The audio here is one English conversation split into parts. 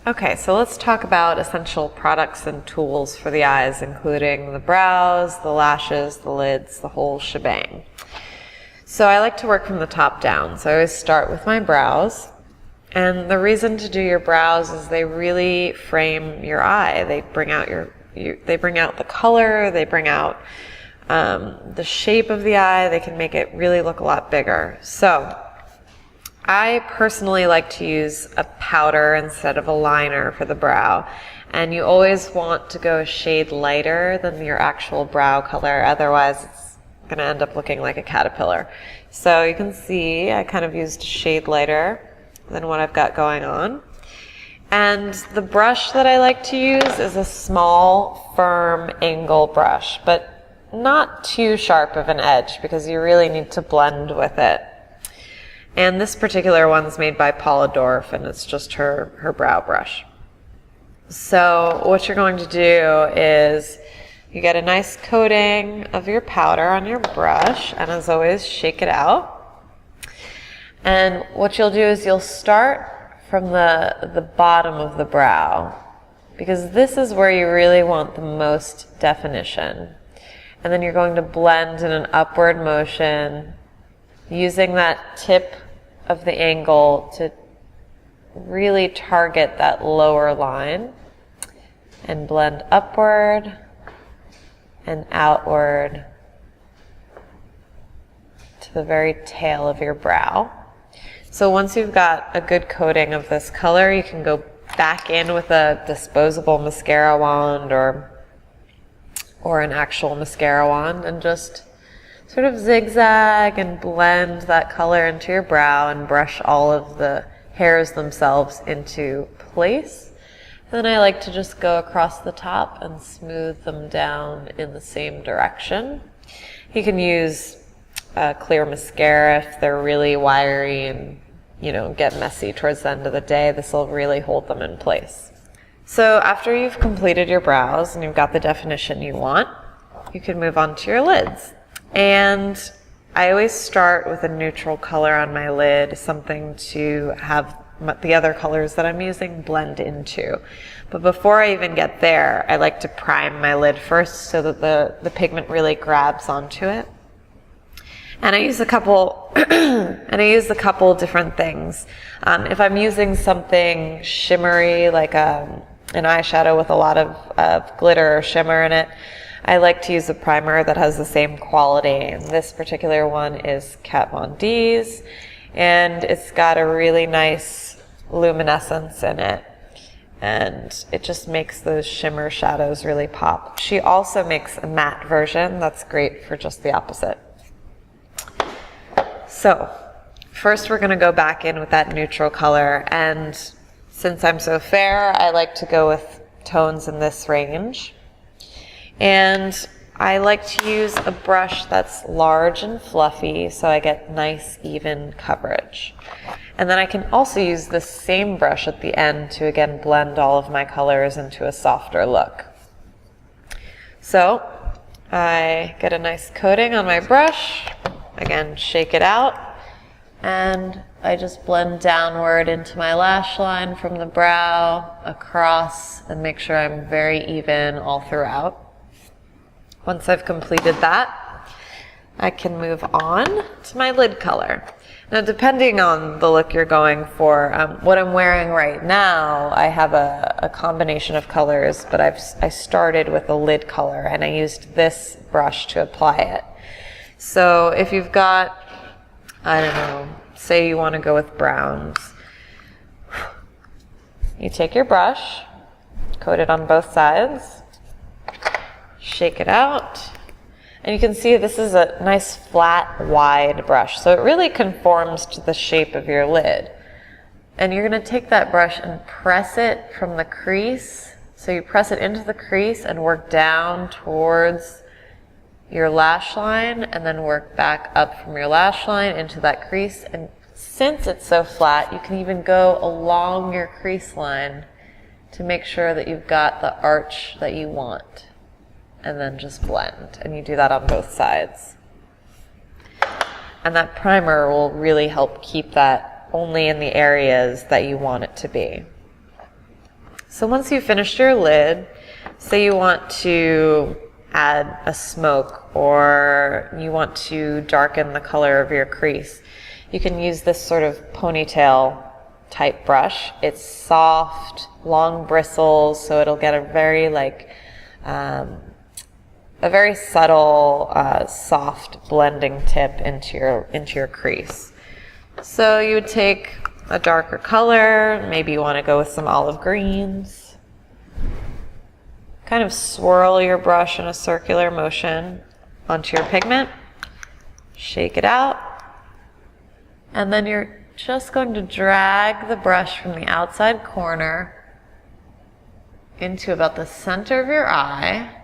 Okay, so let's talk about essential products and tools for the eyes, including the brows, the lashes, the lids, the whole shebang. So I like to work from the top down. So I always start with my brows. And the reason to do your brows is they really frame your eye. They bring out they bring out the color, they bring out the shape of the eye. They can make it really look a lot bigger. So I personally like to use a powder instead of a liner for the brow. And you always want to go a shade lighter than your actual brow color, otherwise it's going to end up looking like a caterpillar. So you can see I kind of used a shade lighter than what I've got going on. And the brush that I like to use is a small, firm angle brush, but not too sharp of an edge because you really need to blend with it. And this particular one's made by Paula Dorf, and it's just her brow brush. So what you're going to do is you get a nice coating of your powder on your brush, and as always, shake it out. And what you'll do is you'll start from the bottom of the brow, because this is where you really want the most definition. And then you're going to blend in an upward motion, using that tip of the angle to really target that lower line, and blend upward and outward to the very tail of your brow. So once you've got a good coating of this color, you can go back in with a disposable mascara wand or an actual mascara wand and just sort of zigzag and blend that color into your brow and brush all of the hairs themselves into place. Then I like to just go across the top and smooth them down in the same direction. You can use clear mascara if they're really wiry and get messy towards the end of the day. This will really hold them in place. So after you've completed your brows and you've got the definition you want, you can move on to your lids. And I always start with a neutral color on my lid, something to have the other colors that I'm using blend into. But before I even get there, I like to prime my lid first so that the pigment really grabs onto it. And I use a couple different things. If I'm using something shimmery, like an eyeshadow with a lot of glitter or shimmer in it, I like to use a primer that has the same quality. And this particular one is Kat Von D's, and it's got a really nice luminescence in it. And it just makes those shimmer shadows really pop. She also makes a matte version that's great for just the opposite. So first we're going to go back in with that neutral color, and since I'm so fair, I like to go with tones in this range. And I like to use a brush that's large and fluffy so I get nice even coverage. And then I can also use the same brush at the end to again blend all of my colors into a softer look. So I get a nice coating on my brush, again shake it out, and I just blend downward into my lash line from the brow across and make sure I'm very even all throughout. Once I've completed that, I can move on to my lid color. Now, depending on the look you're going for, what I'm wearing right now, I have a combination of colors, but I started with a lid color, and I used this brush to apply it. So if you've got, I don't know, say you want to go with browns, you take your brush, coat it on both sides, shake it out, and you can see this is a nice flat, wide brush, so it really conforms to the shape of your lid. And you're going to take that brush and press it from the crease, so you press it into the crease and work down towards your lash line, and then work back up from your lash line into that crease. And since it's so flat, you can even go along your crease line to make sure that you've got the arch that you want. And then just blend, and you do that on both sides. And that primer will really help keep that only in the areas that you want it to be. So once you've finished your lid, say you want to add a smoke or you want to darken the color of your crease, you can use this sort of ponytail type brush. It's soft, long bristles, so it'll get a very subtle, soft blending tip into your crease. So you would take a darker color, maybe you want to go with some olive greens. Kind of swirl your brush in a circular motion onto your pigment, shake it out, and then you're just going to drag the brush from the outside corner into about the center of your eye,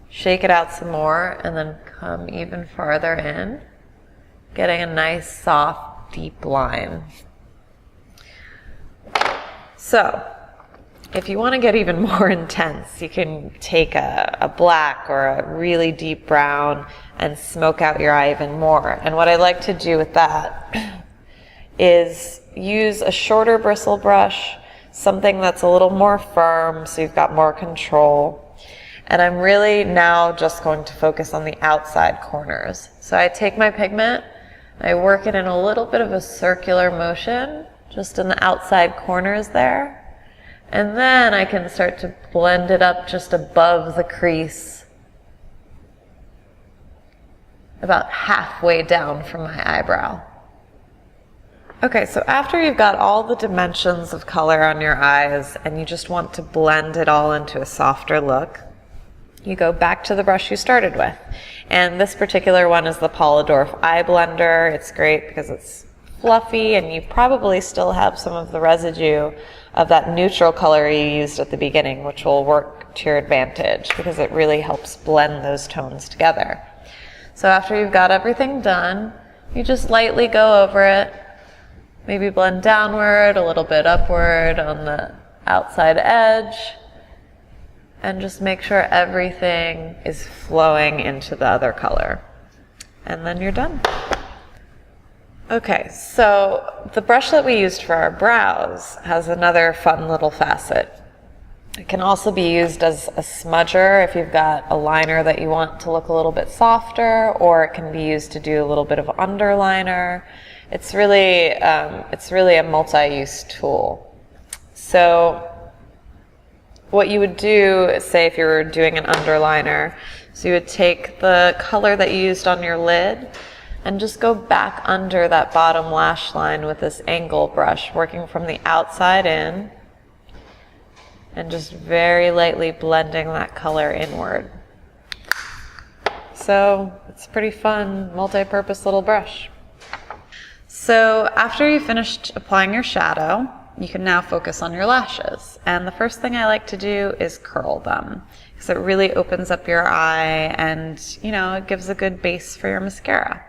shake it out some more, and then come even farther in, getting a nice soft deep line. So if you want to get even more intense, you can take a black or a really deep brown and smoke out your eye even more. And what I like to do with that is use a shorter bristle brush, something that's a little more firm so you've got more control. And I'm really now just going to focus on the outside corners. So I take my pigment, I work it in a little bit of a circular motion, just in the outside corners there. And then I can start to blend it up just above the crease, about halfway down from my eyebrow. Okay, so after you've got all the dimensions of color on your eyes and you just want to blend it all into a softer look, you go back to the brush you started with. And this particular one is the Polidorf Eye Blender. It's great because it's fluffy and you probably still have some of the residue of that neutral color you used at the beginning, which will work to your advantage because it really helps blend those tones together. So after you've got everything done, you just lightly go over it, maybe blend downward, a little bit upward on the outside edge, and just make sure everything is flowing into the other color. And then you're done. Okay, so the brush that we used for our brows has another fun little facet. It can also be used as a smudger if you've got a liner that you want to look a little bit softer, or it can be used to do a little bit of underliner. It's really a multi-use tool. So what you would do, say if you were doing an underliner, so you would take the color that you used on your lid and just go back under that bottom lash line with this angle brush, working from the outside in and just very lightly blending that color inward. So it's a pretty fun, multi-purpose little brush. So after you've finished applying your shadow, you can now focus on your lashes. And the first thing I like to do is curl them, because it really opens up your eye and, you know, it gives a good base for your mascara.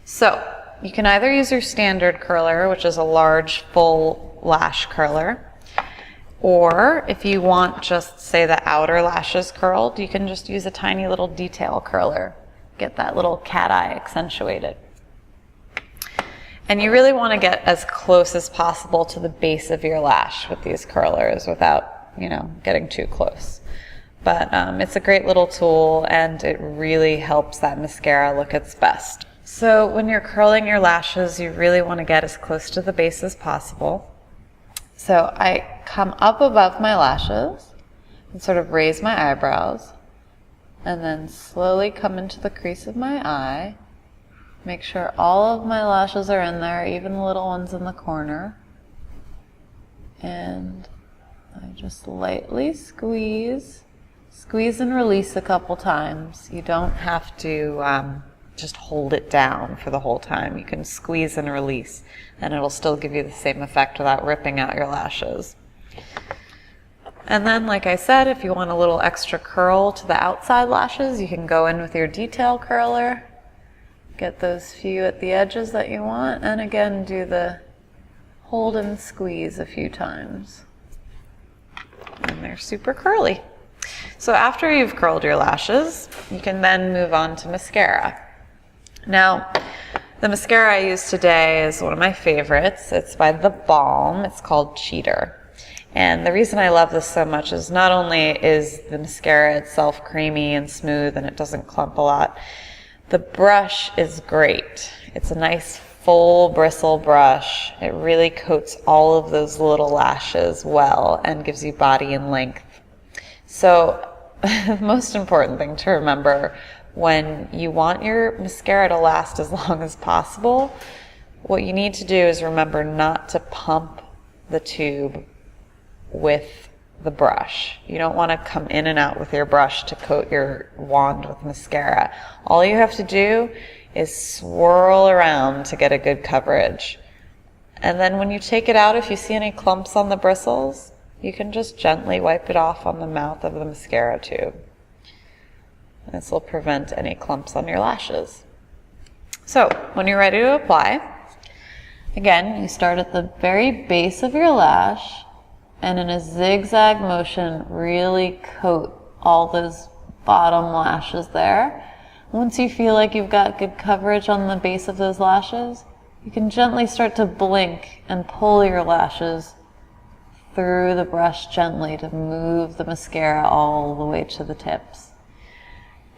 So you can either use your standard curler, which is a large full lash curler, or if you want just, say, the outer lashes curled, you can just use a tiny little detail curler. Get that little cat eye accentuated. And you really want to get as close as possible to the base of your lash with these curlers without, you know, getting too close. But it's a great little tool and it really helps that mascara look its best. So when you're curling your lashes, you really want to get as close to the base as possible. So I come up above my lashes and sort of raise my eyebrows and then slowly come into the crease of my eye. Make sure all of my lashes are in there, even the little ones in the corner. And I just lightly squeeze and release a couple times. You don't have to just hold it down for the whole time. You can squeeze and release, and it'll still give you the same effect without ripping out your lashes. And then, like I said, if you want a little extra curl to the outside lashes, you can go in with your detail curler. Get those few at the edges that you want, and again do the hold and squeeze a few times. And they're super curly. So after you've curled your lashes, you can then move on to mascara. Now, the mascara I use today is one of my favorites. It's by The Balm. It's called Cheater. And the reason I love this so much is not only is the mascara itself creamy and smooth and it doesn't clump a lot, the brush is great. It's a nice full bristle brush. It really coats all of those little lashes well and gives you body and length. So the most important thing to remember when you want your mascara to last as long as possible, what you need to do is remember not to pump the tube with the brush. You don't want to come in and out with your brush to coat your wand with mascara. All you have to do is swirl around to get a good coverage. And then when you take it out, if you see any clumps on the bristles, you can just gently wipe it off on the mouth of the mascara tube. This will prevent any clumps on your lashes. So when you're ready to apply, again, you start at the very base of your lash and in a zigzag motion, really coat all those bottom lashes there. Once you feel like you've got good coverage on the base of those lashes, you can gently start to blink and pull your lashes through the brush gently to move the mascara all the way to the tips.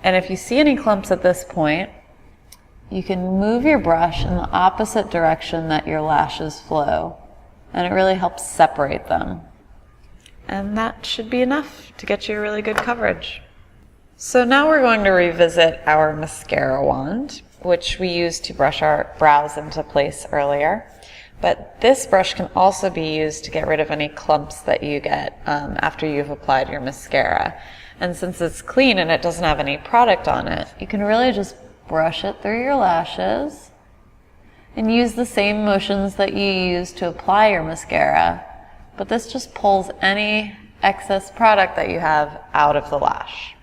And if you see any clumps at this point, you can move your brush in the opposite direction that your lashes flow, and it really helps separate them. And that should be enough to get you really good coverage. So now we're going to revisit our mascara wand, which we used to brush our brows into place earlier. But this brush can also be used to get rid of any clumps that you get after you've applied your mascara. And since it's clean and it doesn't have any product on it, you can really just brush it through your lashes and use the same motions that you use to apply your mascara, but this just pulls any excess product that you have out of the lash.